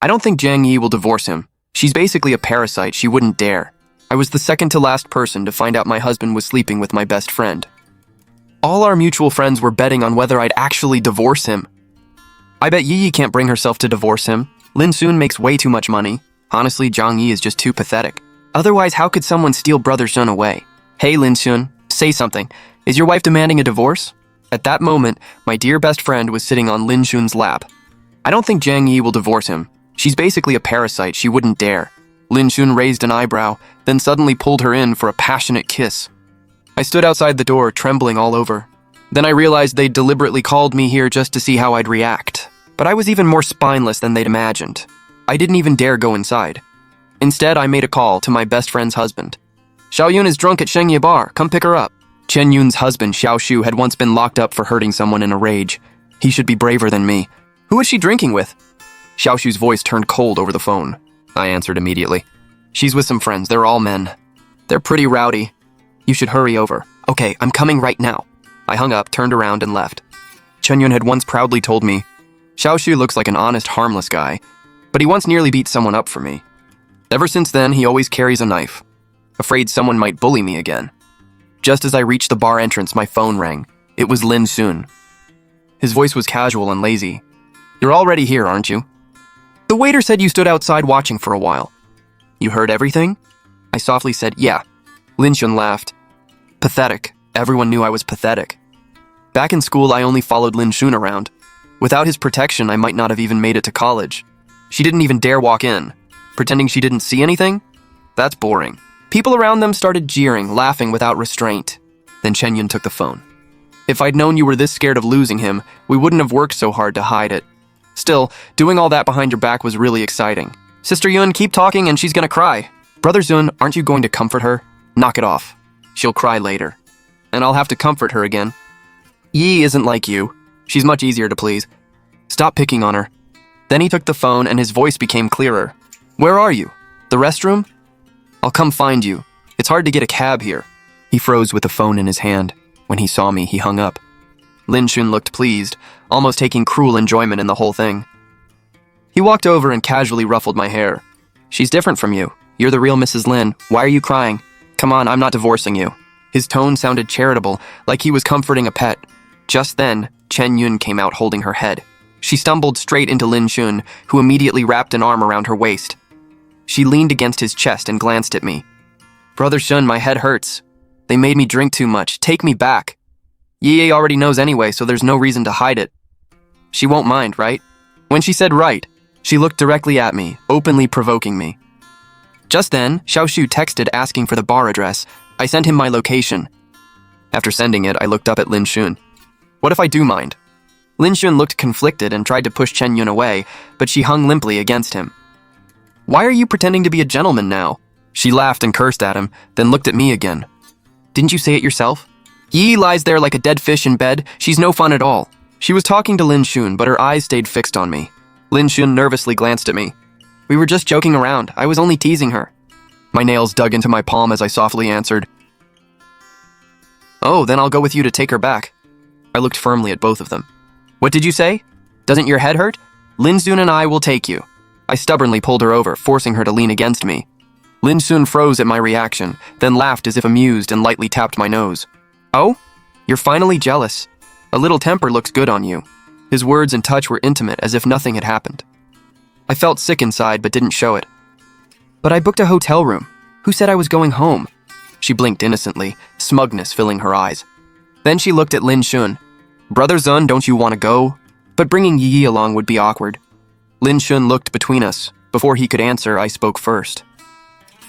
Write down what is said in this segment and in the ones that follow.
I don't think Jiang Yi will divorce him. She's basically a parasite, she wouldn't dare. I was the second to last person to find out my husband was sleeping with my best friend. All our mutual friends were betting on whether I'd actually divorce him. I bet Yi can't bring herself to divorce him. Lin Sun makes way too much money. Honestly, Jiang Yi is just too pathetic. Otherwise, how could someone steal Brother Sun away? Hey, Lin Sun, say something. Is your wife demanding a divorce? At that moment, my dear best friend was sitting on Lin Sun's lap. I don't think Jiang Yi will divorce him. She's basically a parasite, she wouldn't dare. Lin Sun raised an eyebrow, then suddenly pulled her in for a passionate kiss. I stood outside the door, trembling all over. Then I realized they'd deliberately called me here just to see how I'd react. But I was even more spineless than they'd imagined. I didn't even dare go inside. Instead, I made a call to my best friend's husband. Xiaoyun is drunk at Shengye Bar, come pick her up. Chen Yun's husband, Xiao Shu, had once been locked up for hurting someone in a rage. He should be braver than me. Who is she drinking with? Xiao Shu's voice turned cold over the phone. I answered immediately. She's with some friends, they're all men. They're pretty rowdy. You should hurry over. Okay, I'm coming right now. I hung up, turned around, and left. Chen Yun had once proudly told me, Xiao Shu looks like an honest, harmless guy, but he once nearly beat someone up for me. Ever since then, he always carries a knife, afraid someone might bully me again. Just as I reached the bar entrance, my phone rang. It was Lin Sun. His voice was casual and lazy. You're already here, aren't you? The waiter said you stood outside watching for a while. You heard everything? I softly said, yeah. Lin Sun laughed. Pathetic. Everyone knew I was pathetic. Back in school, I only followed Lin Sun around. Without his protection, I might not have even made it to college. She didn't even dare walk in. Pretending she didn't see anything? That's boring. People around them started jeering, laughing without restraint. Then Chen Yun took the phone. If I'd known you were this scared of losing him, we wouldn't have worked so hard to hide it. Still, doing all that behind your back was really exciting. Sister Yun, keep talking and she's gonna cry. Brother Zun, aren't you going to comfort her? Knock it off. She'll cry later. And I'll have to comfort her again. Yi isn't like you. She's much easier to please. Stop picking on her. Then he took the phone and his voice became clearer. Where are you? The restroom? I'll come find you. It's hard to get a cab here. He froze with the phone in his hand. When he saw me, he hung up. Lin Shun looked pleased, almost taking cruel enjoyment in the whole thing. He walked over and casually ruffled my hair. She's different from you. You're the real Mrs. Lin. Why are you crying? Come on, I'm not divorcing you. His tone sounded charitable, like he was comforting a pet. Just then, Chen Yun came out holding her head. She stumbled straight into Lin Shun, who immediately wrapped an arm around her waist. She leaned against his chest and glanced at me. Brother Shun, my head hurts. They made me drink too much. Take me back. Yi already knows anyway, so there's no reason to hide it. She won't mind, right? When she said right, she looked directly at me, openly provoking me. Just then, Xiao Shu texted asking for the bar address. I sent him my location. After sending it, I looked up at Lin Shun. What if I do mind? Lin Shun looked conflicted and tried to push Chen Yun away, but she hung limply against him. Why are you pretending to be a gentleman now? She laughed and cursed at him, then looked at me again. Didn't you say it yourself? Yi lies there like a dead fish in bed. She's no fun at all. She was talking to Lin Shun, but her eyes stayed fixed on me. Lin Shun nervously glanced at me. We were just joking around. I was only teasing her. My nails dug into my palm as I softly answered. Oh, then I'll go with you to take her back. I looked firmly at both of them. What did you say? Doesn't your head hurt? Lin Sun and I will take you. I stubbornly pulled her over, forcing her to lean against me. Lin Sun froze at my reaction, then laughed as if amused and lightly tapped my nose. Oh? You're finally jealous. A little temper looks good on you. His words and touch were intimate, as if nothing had happened. I felt sick inside, but didn't show it. But I booked a hotel room. Who said I was going home? She blinked innocently, smugness filling her eyes. Then she looked at Lin Shun. Brother Zun, don't you want to go? But bringing Yi along would be awkward. Lin Shun looked between us. Before he could answer, I spoke first.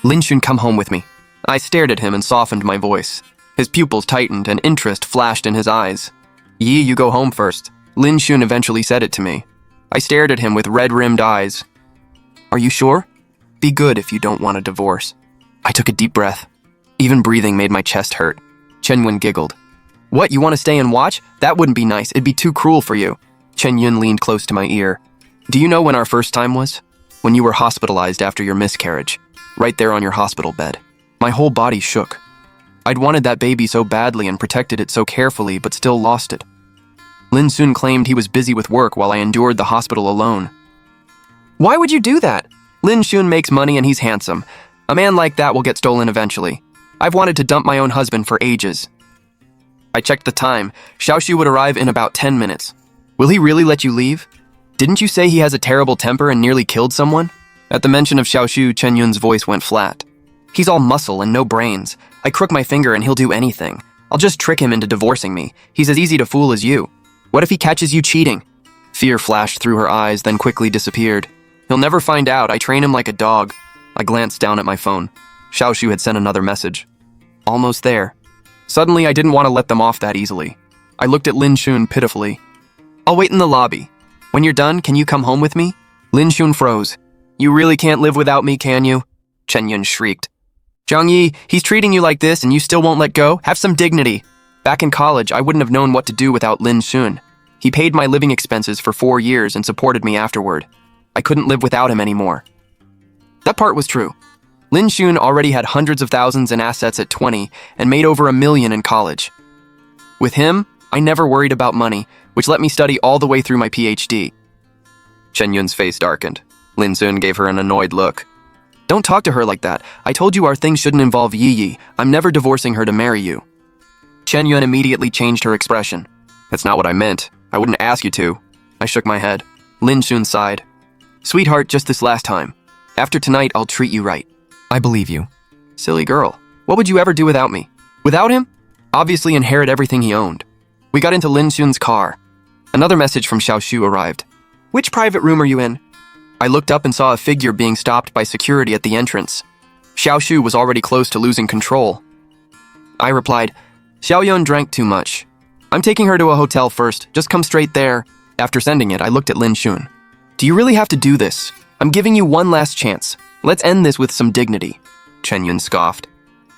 Lin Shun, come home with me. I stared at him and softened my voice. His pupils tightened and interest flashed in his eyes. Yi, you go home first. Lin Shun eventually said it to me. I stared at him with red-rimmed eyes. Are you sure? Be good if you don't want a divorce. I took a deep breath. Even breathing made my chest hurt. Chen Yun giggled. What, you want to stay and watch? That wouldn't be nice. It'd be too cruel for you. Chen Yun leaned close to my ear. Do you know when our first time was? When you were hospitalized after your miscarriage. Right there on your hospital bed. My whole body shook. I'd wanted that baby so badly and protected it so carefully, but still lost it. Lin Sun claimed he was busy with work while I endured the hospital alone. Why would you do that? Lin Shun makes money and he's handsome. A man like that will get stolen eventually. I've wanted to dump my own husband for ages. I checked the time. Xiaoshu would arrive in about 10 minutes. Will he really let you leave? Didn't you say he has a terrible temper and nearly killed someone? At the mention of Xiaoshu, Chen Yun's voice went flat. He's all muscle and no brains. I crook my finger and he'll do anything. I'll just trick him into divorcing me. He's as easy to fool as you. What if he catches you cheating? Fear flashed through her eyes, then quickly disappeared. He'll never find out. I train him like a dog. I glanced down at my phone. Xiaoshu had sent another message. Almost there. Suddenly, I didn't want to let them off that easily. I looked at Lin Shun pitifully. I'll wait in the lobby. When you're done, can you come home with me? Lin Shun froze. You really can't live without me, can you? Chen Yun shrieked. Zhang Yi, he's treating you like this and you still won't let go? Have some dignity. Back in college, I wouldn't have known what to do without Lin Shun. He paid my living expenses for 4 years and supported me afterward. I couldn't live without him anymore. That part was true. Lin Shun already had hundreds of thousands in assets at 20 and made over $1 million in college. With him, I never worried about money, which let me study all the way through my PhD. Chen Yun's face darkened. Lin Shun gave her an annoyed look. Don't talk to her like that. I told you our things shouldn't involve Yi Yi. I'm never divorcing her to marry you. Chen Yun immediately changed her expression. That's not what I meant. I wouldn't ask you to. I shook my head. Lin Shun sighed. Sweetheart, just this last time. After tonight, I'll treat you right. I believe you. Silly girl. What would you ever do without me? Without him? Obviously inherit everything he owned. We got into Lin Shun's car. Another message from Xiaoshu arrived. Which private room are you in? I looked up and saw a figure being stopped by security at the entrance. Xiaoshu was already close to losing control. I replied, Xiaoyun drank too much. I'm taking her to a hotel first. Just come straight there. After sending it, I looked at Lin Shun. Do you really have to do this? I'm giving you one last chance. Let's end this with some dignity. Chen Yun scoffed.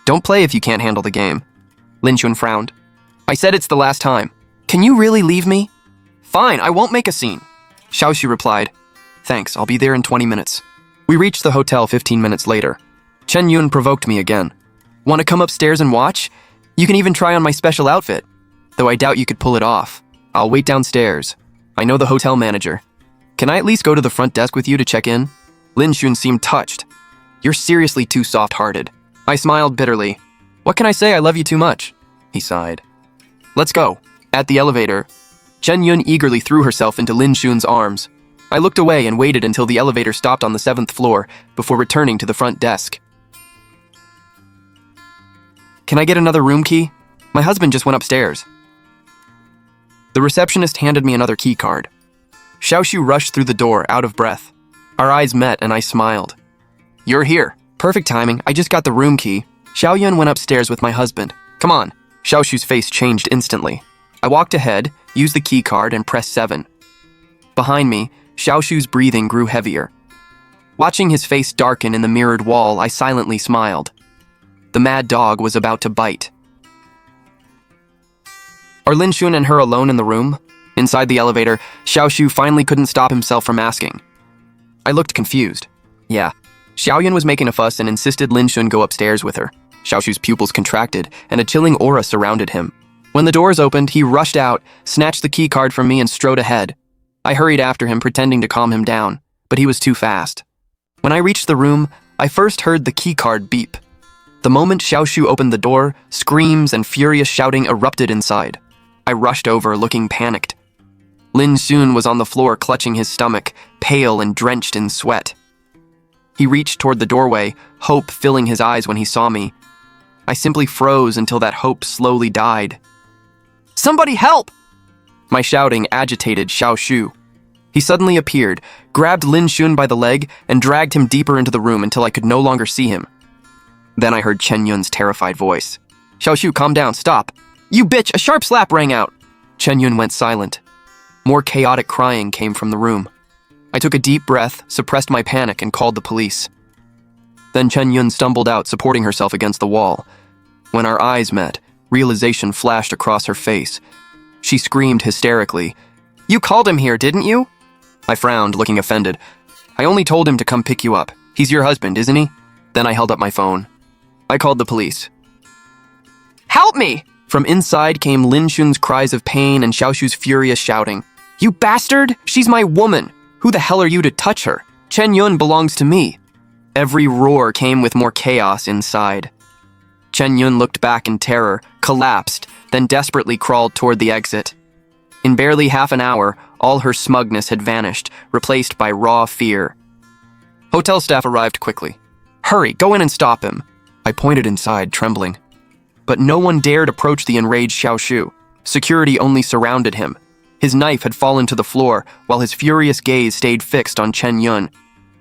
Don't play if you can't handle the game. Lin Shun frowned. I said it's the last time. Can you really leave me? Fine, I won't make a scene. Xiaoshu replied. Thanks, I'll be there in 20 minutes. We reached the hotel 15 minutes later. Chen Yun provoked me again. Want to come upstairs and watch? You can even try on my special outfit. Though I doubt you could pull it off. I'll wait downstairs. I know the hotel manager. Can I at least go to the front desk with you to check in? Lin Shun seemed touched. You're seriously too soft-hearted. I smiled bitterly. What can I say? I love you too much. He sighed. Let's go. At the elevator, Chen Yun eagerly threw herself into Lin Shun's arms. I looked away and waited until the elevator stopped on the 7th floor before returning to the front desk. Can I get another room key? My husband just went upstairs. The receptionist handed me another key card. Xiaoshu rushed through the door, out of breath. Our eyes met and I smiled. You're here. Perfect timing. I just got the room key. Xiaoyun went upstairs with my husband. Come on. Xiaoshu's face changed instantly. I walked ahead, used the key card, and pressed 7. Behind me, Xiaoshu's breathing grew heavier. Watching his face darken in the mirrored wall, I silently smiled. The mad dog was about to bite. Are Lin Shun and her alone in the room? Inside the elevator, Xiaoshu finally couldn't stop himself from asking. I looked confused. Yeah, Xiaoyun was making a fuss and insisted Lin Shun go upstairs with her. Xiaoshu's pupils contracted, and a chilling aura surrounded him. When the doors opened, he rushed out, snatched the key card from me, and strode ahead. I hurried after him, pretending to calm him down, but he was too fast. When I reached the room, I first heard the key card beep. The moment Xiaoshu opened the door, screams and furious shouting erupted inside. I rushed over, looking panicked. Lin Shun was on the floor clutching his stomach, pale and drenched in sweat. He reached toward the doorway, hope filling his eyes when he saw me. I simply froze until that hope slowly died. Somebody help! My shouting agitated Xiaoshu. He suddenly appeared, grabbed Lin Shun by the leg, and dragged him deeper into the room until I could no longer see him. Then I heard Chen Yun's terrified voice. Xiaoshu, calm down, stop. You bitch, a sharp slap rang out. Chen Yun went silent. More chaotic crying came from the room. I took a deep breath, suppressed my panic, and called the police. Then Chen Yun stumbled out, supporting herself against the wall. When our eyes met, realization flashed across her face. She screamed hysterically. You called him here, didn't you? I frowned, looking offended. I only told him to come pick you up. He's your husband, isn't he? Then I held up my phone. I called the police. Help me! From inside came Lin Shun's cries of pain and Xiaoshu's furious shouting. You bastard! She's my woman! Who the hell are you to touch her? Chen Yun belongs to me. Every roar came with more chaos inside. Chen Yun looked back in terror, collapsed, then desperately crawled toward the exit. In barely half an hour, all her smugness had vanished, replaced by raw fear. Hotel staff arrived quickly. "Hurry, go in and stop him." I pointed inside, trembling. But no one dared approach the enraged Xiaoshu. Security only surrounded him. His knife had fallen to the floor, while his furious gaze stayed fixed on Chen Yun.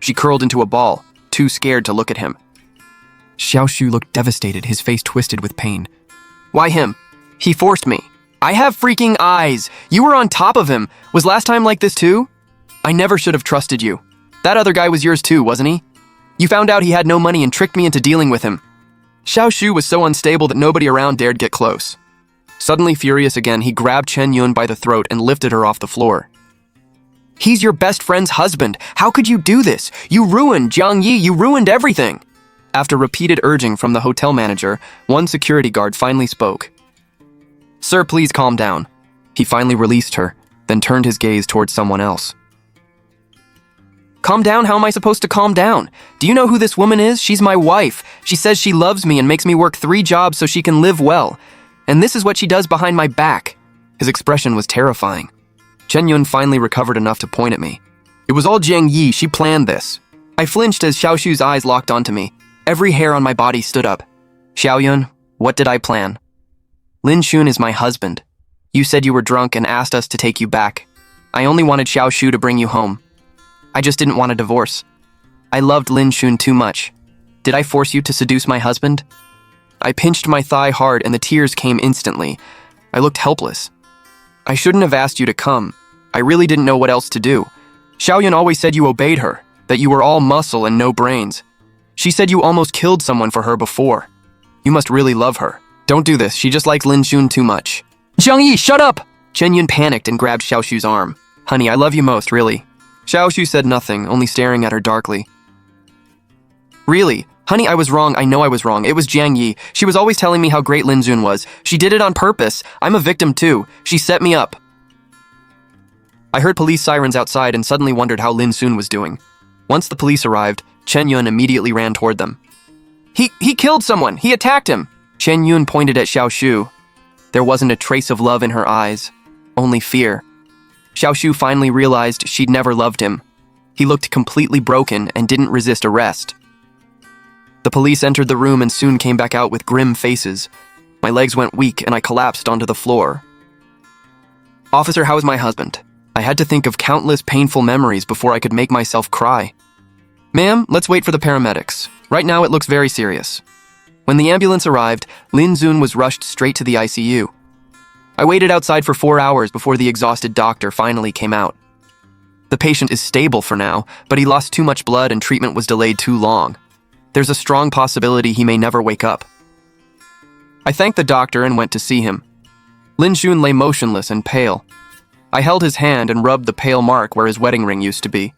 She curled into a ball, too scared to look at him. Xiaoshu looked devastated, his face twisted with pain. "Why him? He forced me. I have freaking eyes. You were on top of him. Was last time like this too? I never should have trusted you. That other guy was yours too, wasn't he? You found out he had no money and tricked me into dealing with him." Xiaoshu was so unstable that nobody around dared get close. Suddenly furious again, he grabbed Chen Yun by the throat and lifted her off the floor. "He's your best friend's husband. How could you do this? You ruined Jiang Yi. You ruined everything." After repeated urging from the hotel manager, one security guard finally spoke. "Sir, please calm down." He finally released her, then turned his gaze towards someone else. "Calm down? How am I supposed to calm down? Do you know who this woman is? She's my wife. She says she loves me and makes me work 3 jobs so she can live well. And this is what she does behind my back." His expression was terrifying. Chen Yun finally recovered enough to point at me. "It was all Jiang Yi. She planned this." I flinched as Xiaoshu's eyes locked onto me. Every hair on my body stood up. "Xiao Yun, what did I plan?" "Lin Xun is my husband. You said you were drunk and asked us to take you back. I only wanted Xiaoshu to bring you home. I just didn't want a divorce. I loved Lin Xun too much. Did I force you to seduce my husband?" I pinched my thigh hard and the tears came instantly. I looked helpless. "I shouldn't have asked you to come. I really didn't know what else to do. Xiaoyun always said you obeyed her, that you were all muscle and no brains. She said you almost killed someone for her before. You must really love her. Don't do this, she just likes Lin Xun too much." "Jiang Yi, shut up!" Chen Yun panicked and grabbed Xiaoshu's arm. "Honey, I love you most, really." Xiaoshu said nothing, only staring at her darkly. "Really? Honey, I was wrong. I know I was wrong. It was Jiang Yi. She was always telling me how great Lin Xun was. She did it on purpose. I'm a victim too. She set me up." I heard police sirens outside and suddenly wondered how Lin Xun was doing. Once the police arrived, Chen Yun immediately ran toward them. He killed someone. He attacked him." Chen Yun pointed at Xiaoshu. There wasn't a trace of love in her eyes, only fear. Xiaoshu finally realized she'd never loved him. He looked completely broken and didn't resist arrest. The police entered the room and soon came back out with grim faces. My legs went weak and I collapsed onto the floor. "Officer, how is my husband?" I had to think of countless painful memories before I could make myself cry. "Ma'am, let's wait for the paramedics. Right now it looks very serious." When the ambulance arrived, Lin Xun was rushed straight to the ICU. I waited outside for 4 hours before the exhausted doctor finally came out. The patient is stable for now, but he lost too much blood and treatment was delayed too long. There's a strong possibility he may never wake up. I thanked the doctor and went to see him. Lin Xun lay motionless and pale. I held his hand and rubbed the pale mark where his wedding ring used to be.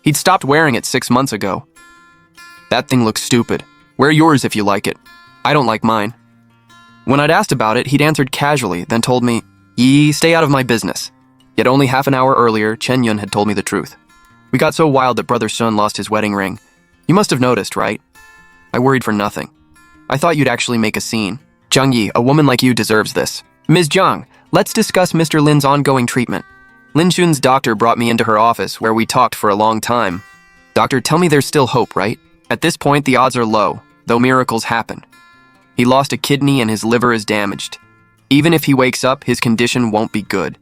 He'd stopped wearing it 6 months ago. "That thing looks stupid. Wear yours if you like it. I don't like mine." When I'd asked about it, he'd answered casually, then told me, "Yi, stay out of my business." Yet only half an hour earlier, Chen Yun had told me the truth. We got so wild that Brother Sun lost his wedding ring. You must have noticed, right? I worried for nothing. I thought you'd actually make a scene. "Jiang Yi, a woman like you deserves this." "Ms. Jiang, let's discuss Mr. Lin's ongoing treatment." Lin Xun's doctor brought me into her office where we talked for a long time. "Doctor, tell me there's still hope, right? At this point, the odds are low, though miracles happen. He lost a kidney and his liver is damaged. Even if he wakes up, his condition won't be good.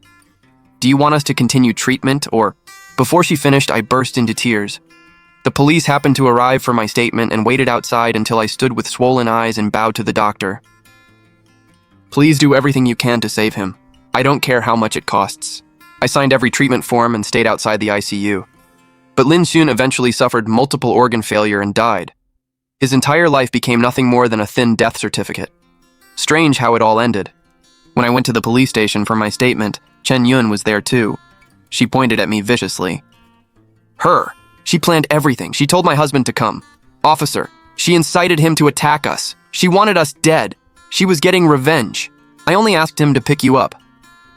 Do you want us to continue treatment or—" Before she finished, I burst into tears. The police happened to arrive for my statement and waited outside until I stood with swollen eyes and bowed to the doctor. "Please do everything you can to save him. I don't care how much it costs." I signed every treatment form and stayed outside the ICU. But Lin Xun eventually suffered multiple organ failure and died. His entire life became nothing more than a thin death certificate. Strange how it all ended. When I went to the police station for my statement, Chen Yun was there too. She pointed at me viciously. "Her. She planned everything. She told my husband to come. Officer, she incited him to attack us. She wanted us dead. She was getting revenge. I only asked him to pick you up."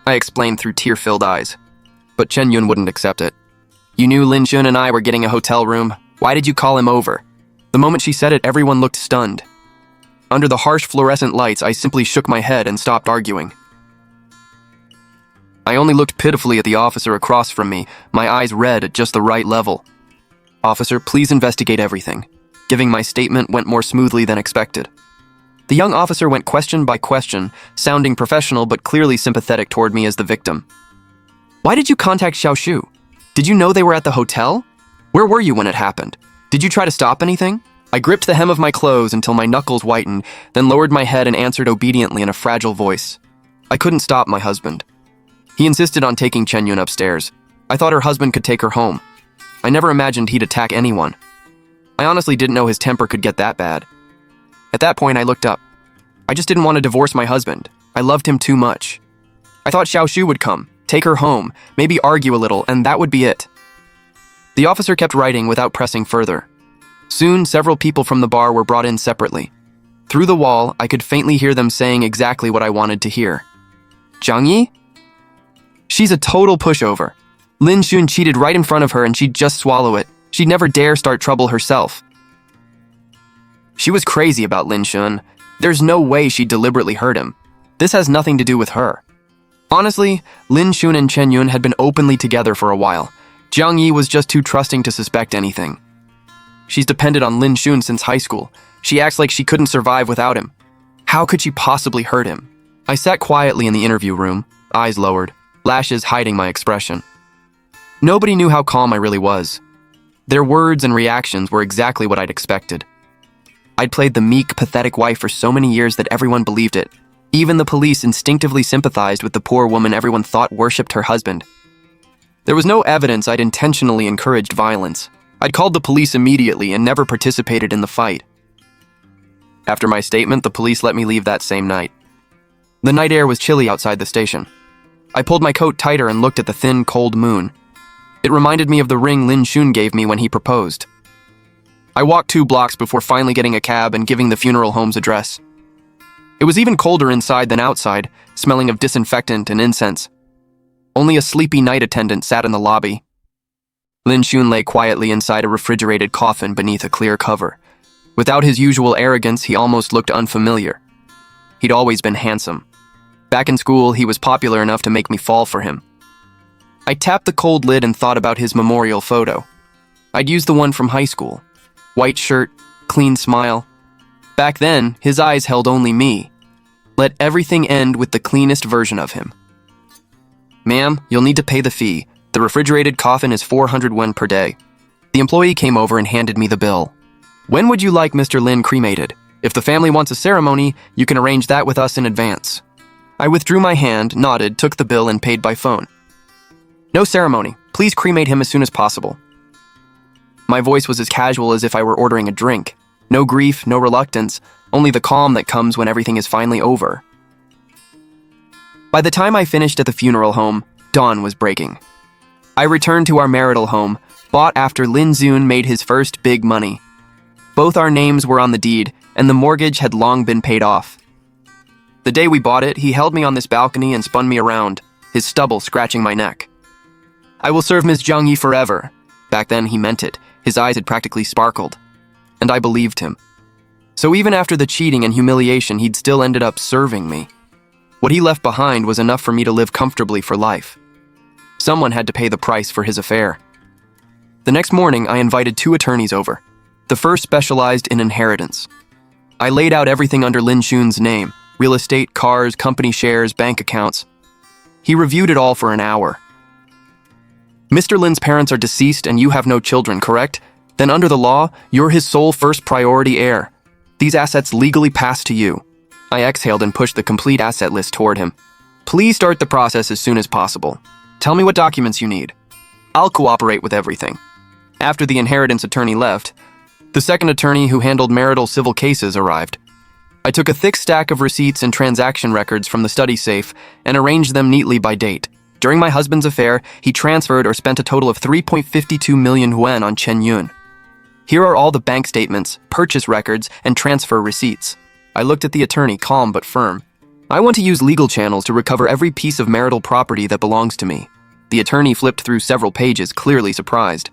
I explained through tear-filled eyes. But Chen Yun wouldn't accept it. You knew Lin Xun and I were getting a hotel room. Why did you call him over? The moment she said it, everyone looked stunned. Under the harsh fluorescent lights, I simply shook my head and stopped arguing. I only looked pitifully at the officer across from me, my eyes red at just the right level. Officer, please investigate everything. Giving my statement went more smoothly than expected. The young officer went question by question, sounding professional but clearly sympathetic toward me as the victim. Why did you contact Xiaoshu? Did you know they were at the hotel? Where were you when it happened? Did you try to stop anything? I gripped the hem of my clothes until my knuckles whitened, then lowered my head and answered obediently in a fragile voice. I couldn't stop my husband. He insisted on taking Chen Yun upstairs. I thought her husband could take her home. I never imagined he'd attack anyone. I honestly didn't know his temper could get that bad. At that point, I looked up. I just didn't want to divorce my husband. I loved him too much. I thought Xiaoshu would come, take her home, maybe argue a little, and that would be it. The officer kept writing without pressing further. Soon, several people from the bar were brought in separately. Through the wall, I could faintly hear them saying exactly what I wanted to hear. Zhang Yi? She's a total pushover. Lin Xun cheated right in front of her and she'd just swallow it. She'd never dare start trouble herself. She was crazy about Lin Xun. There's no way she deliberately hurt him. This has nothing to do with her. Honestly, Lin Xun and Chen Yun had been openly together for a while. Zhang Yi was just too trusting to suspect anything. She's depended on Lin Xun since high school. She acts like she couldn't survive without him. How could she possibly hurt him? I sat quietly in the interview room, eyes lowered, lashes hiding my expression. Nobody knew how calm I really was. Their words and reactions were exactly what I'd expected. I'd played the meek, pathetic wife for so many years that everyone believed it. Even the police instinctively sympathized with the poor woman everyone thought worshipped her husband. There was no evidence I'd intentionally encouraged violence. I'd called the police immediately and never participated in the fight. After my statement, the police let me leave that same night. The night air was chilly outside the station. I pulled my coat tighter and looked at the thin, cold moon. It reminded me of the ring Lin Xun gave me when he proposed. I walked 2 blocks before finally getting a cab and giving the funeral home's address. It was even colder inside than outside, smelling of disinfectant and incense. Only a sleepy night attendant sat in the lobby. Lin Xun lay quietly inside a refrigerated coffin beneath a clear cover. Without his usual arrogance, he almost looked unfamiliar. He'd always been handsome. Back in school, he was popular enough to make me fall for him. I tapped the cold lid and thought about his memorial photo. I'd used the one from high school. White shirt, clean smile. Back then, his eyes held only me. Let everything end with the cleanest version of him. Ma'am, you'll need to pay the fee. The refrigerated coffin is 400 yuan per day. The employee came over and handed me the bill. When would you like Mr. Lin cremated? If the family wants a ceremony, you can arrange that with us in advance. I withdrew my hand, nodded, took the bill, and paid by phone. No ceremony. Please cremate him as soon as possible. My voice was as casual as if I were ordering a drink. No grief, no reluctance, only the calm that comes when everything is finally over. By the time I finished at the funeral home, dawn was breaking. I returned to our marital home, bought after Lin Xun made his first big money. Both our names were on the deed, and the mortgage had long been paid off. The day we bought it, he held me on this balcony and spun me around, his stubble scratching my neck. I will serve Miss Zhang Yi forever. Back then, he meant it. His eyes had practically sparkled. And I believed him. So even after the cheating and humiliation, he'd still ended up serving me. What he left behind was enough for me to live comfortably for life. Someone had to pay the price for his affair. The next morning, I invited 2 attorneys over. The first specialized in inheritance. I laid out everything under Lin Xun's name: real estate, cars, company shares, bank accounts. He reviewed it all for an hour. Mr. Lin's parents are deceased and you have no children, correct? Then under the law, you're his sole first priority heir. These assets legally pass to you. I exhaled and pushed the complete asset list toward him. Please start the process as soon as possible. Tell me what documents you need. I'll cooperate with everything. After the inheritance attorney left, the second attorney who handled marital civil cases arrived. I took a thick stack of receipts and transaction records from the study safe and arranged them neatly by date. During my husband's affair, he transferred or spent a total of 3.52 million yuan on Chen Yun. Here are all the bank statements, purchase records, and transfer receipts. I looked at the attorney, calm but firm. I want to use legal channels to recover every piece of marital property that belongs to me. The attorney flipped through several pages, clearly surprised.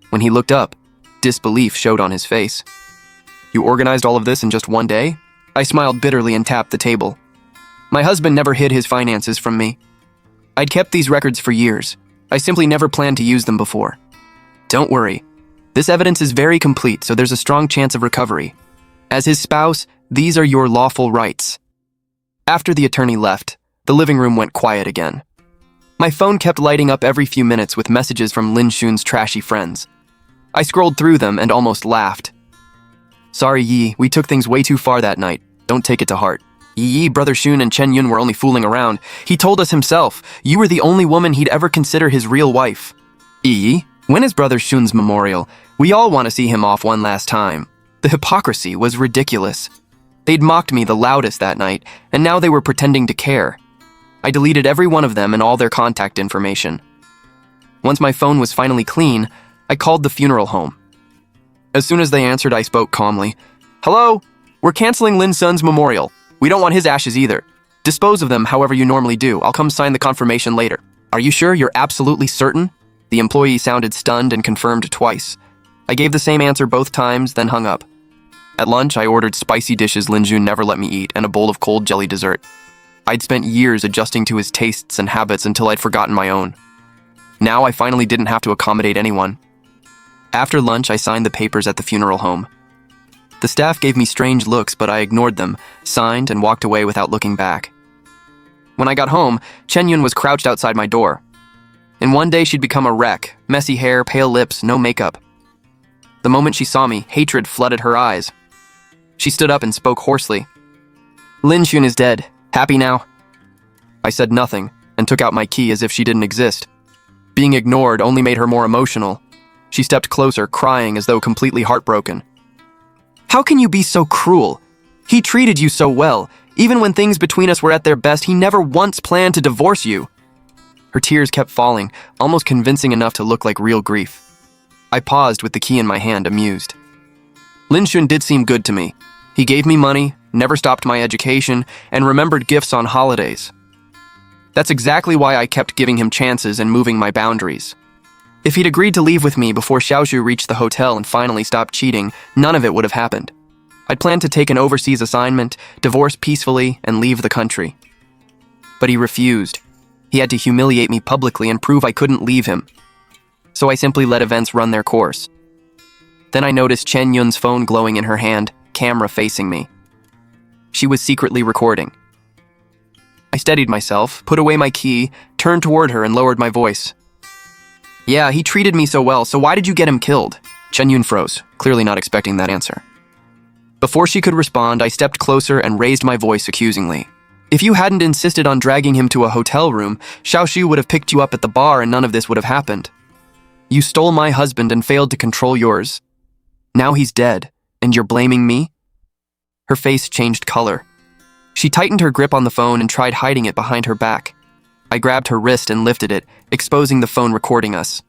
When he looked up, disbelief showed on his face. "You organized all of this in just one day?" I smiled bitterly and tapped the table. My husband never hid his finances from me. I'd kept these records for years. I simply never planned to use them before. "Don't worry. This evidence is very complete, so there's a strong chance of recovery. As his spouse, these are your lawful rights." After the attorney left, the living room went quiet again. My phone kept lighting up every few minutes with messages from Lin Shun's trashy friends. I scrolled through them and almost laughed. "Sorry, Yi, we took things way too far that night. Don't take it to heart. Yi, Brother Shun and Chen Yun were only fooling around. He told us himself, you were the only woman he'd ever consider his real wife." "Yi, when is Brother Shun's memorial? We all want to see him off one last time." The hypocrisy was ridiculous. They'd mocked me the loudest that night, and now they were pretending to care. I deleted every one of them and all their contact information. Once my phone was finally clean, I called the funeral home. As soon as they answered, I spoke calmly. "Hello? We're canceling Lin Sun's memorial. We don't want his ashes either. Dispose of them however you normally do. I'll come sign the confirmation later." "Are you sure? You're absolutely certain?" The employee sounded stunned and confirmed twice. I gave the same answer both times, then hung up. At lunch, I ordered spicy dishes Lin Jun never let me eat and a bowl of cold jelly dessert. I'd spent years adjusting to his tastes and habits until I'd forgotten my own. Now I finally didn't have to accommodate anyone. After lunch, I signed the papers at the funeral home. The staff gave me strange looks, but I ignored them, signed, and walked away without looking back. When I got home, Chen Yun was crouched outside my door. In one day, she'd become a wreck, messy hair, pale lips, no makeup. The moment she saw me, hatred flooded her eyes. She stood up and spoke hoarsely. "Lin Shun is dead. Happy now?" I said nothing and took out my key as if she didn't exist. Being ignored only made her more emotional. She stepped closer, crying as though completely heartbroken. "How can you be so cruel? He treated you so well. Even when things between us were at their best, he never once planned to divorce you." Her tears kept falling, almost convincing enough to look like real grief. I paused with the key in my hand, amused. "Lin Shun did seem good to me. He gave me money, never stopped my education, and remembered gifts on holidays. That's exactly why I kept giving him chances and moving my boundaries. If he'd agreed to leave with me before Xiaoshu reached the hotel and finally stopped cheating, none of it would have happened. I'd planned to take an overseas assignment, divorce peacefully, and leave the country. But he refused. He had to humiliate me publicly and prove I couldn't leave him. So I simply let events run their course. Then I noticed Chen Yun's phone glowing in her hand, camera facing me. She was secretly recording. I steadied myself, put away my key, turned toward her and lowered my voice. "Yeah, he treated me so well, so why did you get him killed?" Chen Yun froze, clearly not expecting that answer. Before she could respond, I stepped closer and raised my voice accusingly. "If you hadn't insisted on dragging him to a hotel room, Xiaoshu would have picked you up at the bar and none of this would have happened. You stole my husband and failed to control yours. Now he's dead, and you're blaming me?" Her face changed color. She tightened her grip on the phone and tried hiding it behind her back. I grabbed her wrist and lifted it, exposing the phone recording us.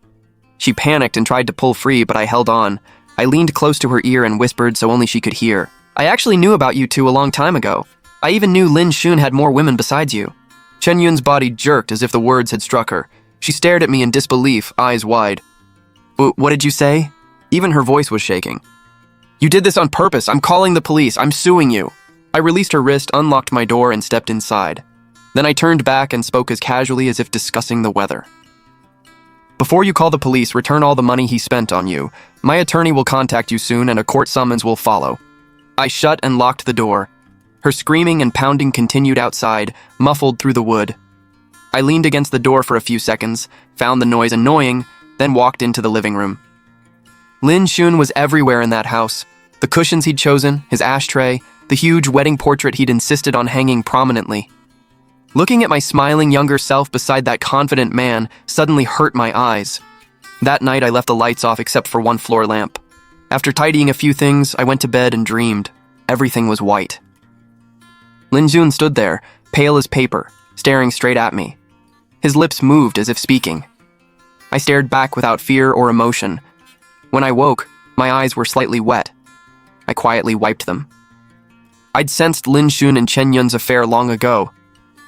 She panicked and tried to pull free, but I held on. I leaned close to her ear and whispered so only she could hear. "I actually knew about you two a long time ago. I even knew Lin Shun had more women besides you." Chen Yun's body jerked as if the words had struck her. She stared at me in disbelief, eyes wide. What did you say?" Even her voice was shaking. "You did this on purpose. I'm calling the police. I'm suing you." I released her wrist, unlocked my door, and stepped inside. Then I turned back and spoke as casually as if discussing the weather. "Before you call the police, return all the money he spent on you. My attorney will contact you soon and a court summons will follow." I shut and locked the door. Her screaming and pounding continued outside, muffled through the wood. I leaned against the door for a few seconds, found the noise annoying, then walked into the living room. Lin Shun was everywhere in that house. The cushions he'd chosen, his ashtray, the huge wedding portrait he'd insisted on hanging prominently. Looking at my smiling younger self beside that confident man suddenly hurt my eyes. That night I left the lights off except for one floor lamp. After tidying a few things, I went to bed and dreamed. Everything was white. Lin Shun stood there, pale as paper, staring straight at me. His lips moved as if speaking. I stared back without fear or emotion. When I woke, my eyes were slightly wet. I quietly wiped them. I'd sensed Lin Shun and Chen Yun's affair long ago.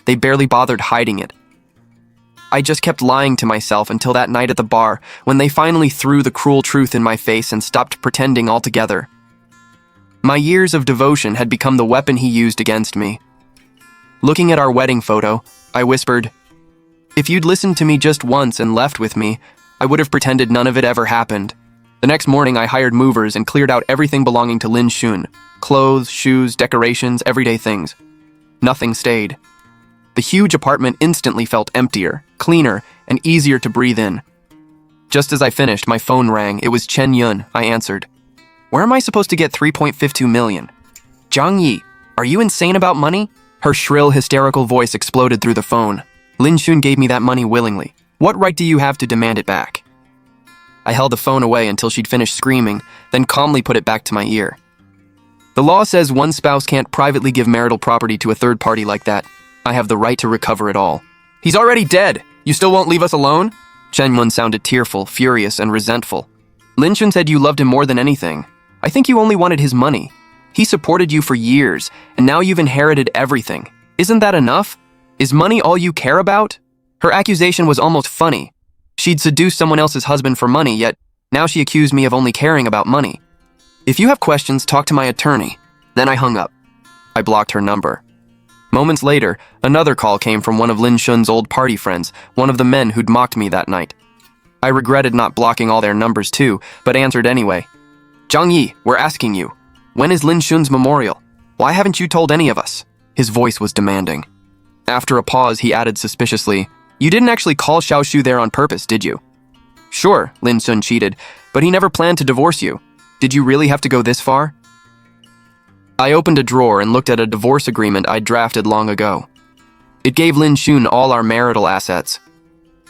They barely bothered hiding it. I just kept lying to myself until that night at the bar, when they finally threw the cruel truth in my face and stopped pretending altogether. My years of devotion had become the weapon he used against me. Looking at our wedding photo, I whispered, "If you'd listened to me just once and left with me, I would have pretended none of it ever happened." The next morning, I hired movers and cleared out everything belonging to Lin Xun. Clothes, shoes, decorations, everyday things. Nothing stayed. The huge apartment instantly felt emptier, cleaner, and easier to breathe in. Just as I finished, my phone rang. It was Chen Yun. I answered. "Where am I supposed to get 3.52 million? Zhang Yi, are you insane about money?" Her shrill, hysterical voice exploded through the phone. "Lin Xun gave me that money willingly. What right do you have to demand it back?" I held the phone away until she'd finished screaming, then calmly put it back to my ear. "The law says one spouse can't privately give marital property to a third party like that. I have the right to recover it all." "He's already dead! You still won't leave us alone?" Chen Yun sounded tearful, furious, and resentful. "Lin Xun said you loved him more than anything. I think you only wanted his money. He supported you for years, and now you've inherited everything. Isn't that enough? Is money all you care about?" Her accusation was almost funny. She'd seduced someone else's husband for money, yet now she accused me of only caring about money. "If you have questions, talk to my attorney." Then I hung up. I blocked her number. Moments later, another call came from one of Lin Xun's old party friends, one of the men who'd mocked me that night. I regretted not blocking all their numbers too, but answered anyway. "Zhang Yi, we're asking you. When is Lin Xun's memorial? Why haven't you told any of us?" His voice was demanding. After a pause, he added suspiciously, "You didn't actually call Xiaoshu there on purpose, did you?" "Sure," Lin Xun cheated, "but he never planned to divorce you. Did you really have to go this far?" I opened a drawer and looked at a divorce agreement I'd drafted long ago. It gave Lin Xun all our marital assets.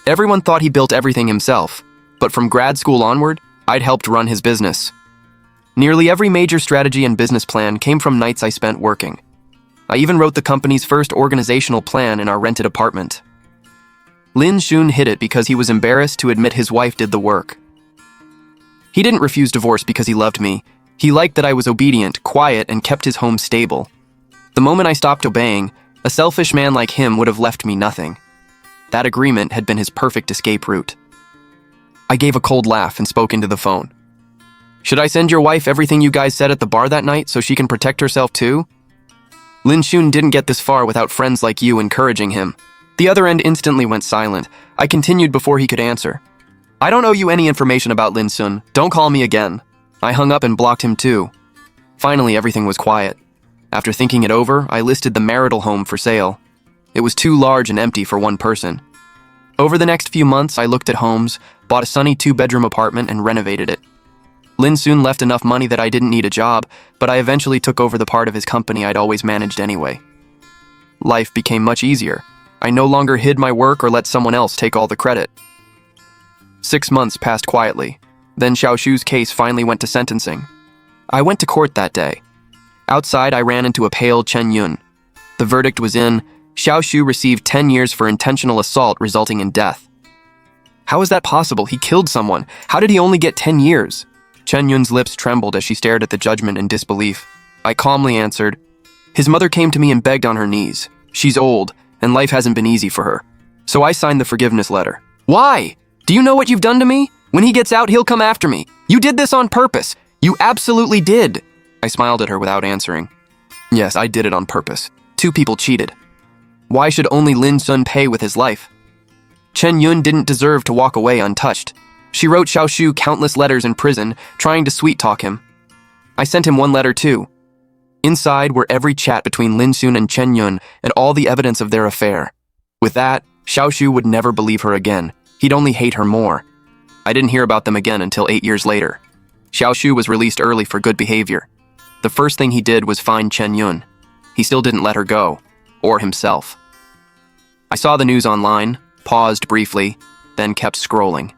Everyone thought he built everything himself, but from grad school onward, I'd helped run his business. Nearly every major strategy and business plan came from nights I spent working. I even wrote the company's first organizational plan in our rented apartment. Lin Xun hid it because he was embarrassed to admit his wife did the work. He didn't refuse divorce because he loved me. He liked that I was obedient, quiet, and kept his home stable. The moment I stopped obeying, a selfish man like him would have left me nothing. That agreement had been his perfect escape route. I gave a cold laugh and spoke into the phone. "Should I send your wife everything you guys said at the bar that night so she can protect herself too?" Lin Xun didn't get this far without friends like you encouraging him. The other end instantly went silent. I continued before he could answer. "I don't owe you any information about Lin Xun. Don't call me again." I hung up and blocked him too. Finally, everything was quiet. After thinking it over, I listed the marital home for sale. It was too large and empty for one person. Over the next few months, I looked at homes, bought a sunny 2-bedroom apartment, and renovated it. Lin Xun left enough money that I didn't need a job, but I eventually took over the part of his company I'd always managed anyway. Life became much easier. I no longer hid my work or let someone else take all the credit. 6 months passed quietly. Then Xiaoshu's case finally went to sentencing. I went to court that day. Outside, I ran into a pale Chen Yun. The verdict was in. Xiaoshu received 10 years for intentional assault resulting in death. How is that possible? He killed someone. How did he only get 10 years? Chen Yun's lips trembled as she stared at the judgment in disbelief. I calmly answered, "His mother came to me and begged on her knees. She's old, and life hasn't been easy for her. So I signed the forgiveness letter." "Why? Do you know what you've done to me? When he gets out, he'll come after me. You did this on purpose. You absolutely did." I smiled at her without answering. "Yes, I did it on purpose. 2 people cheated. Why should only Lin Xun pay with his life?" Chen Yun didn't deserve to walk away untouched. She wrote Xiaoshu countless letters in prison, trying to sweet-talk him. I sent him one letter too. Inside were every chat between Lin Xun and Chen Yun and all the evidence of their affair. With that, Xiaoshu would never believe her again. He'd only hate her more. I didn't hear about them again until 8 years later. Xiaoshu was released early for good behavior. The first thing he did was find Chen Yun. He still didn't let her go, or himself. I saw the news online, paused briefly, then kept scrolling.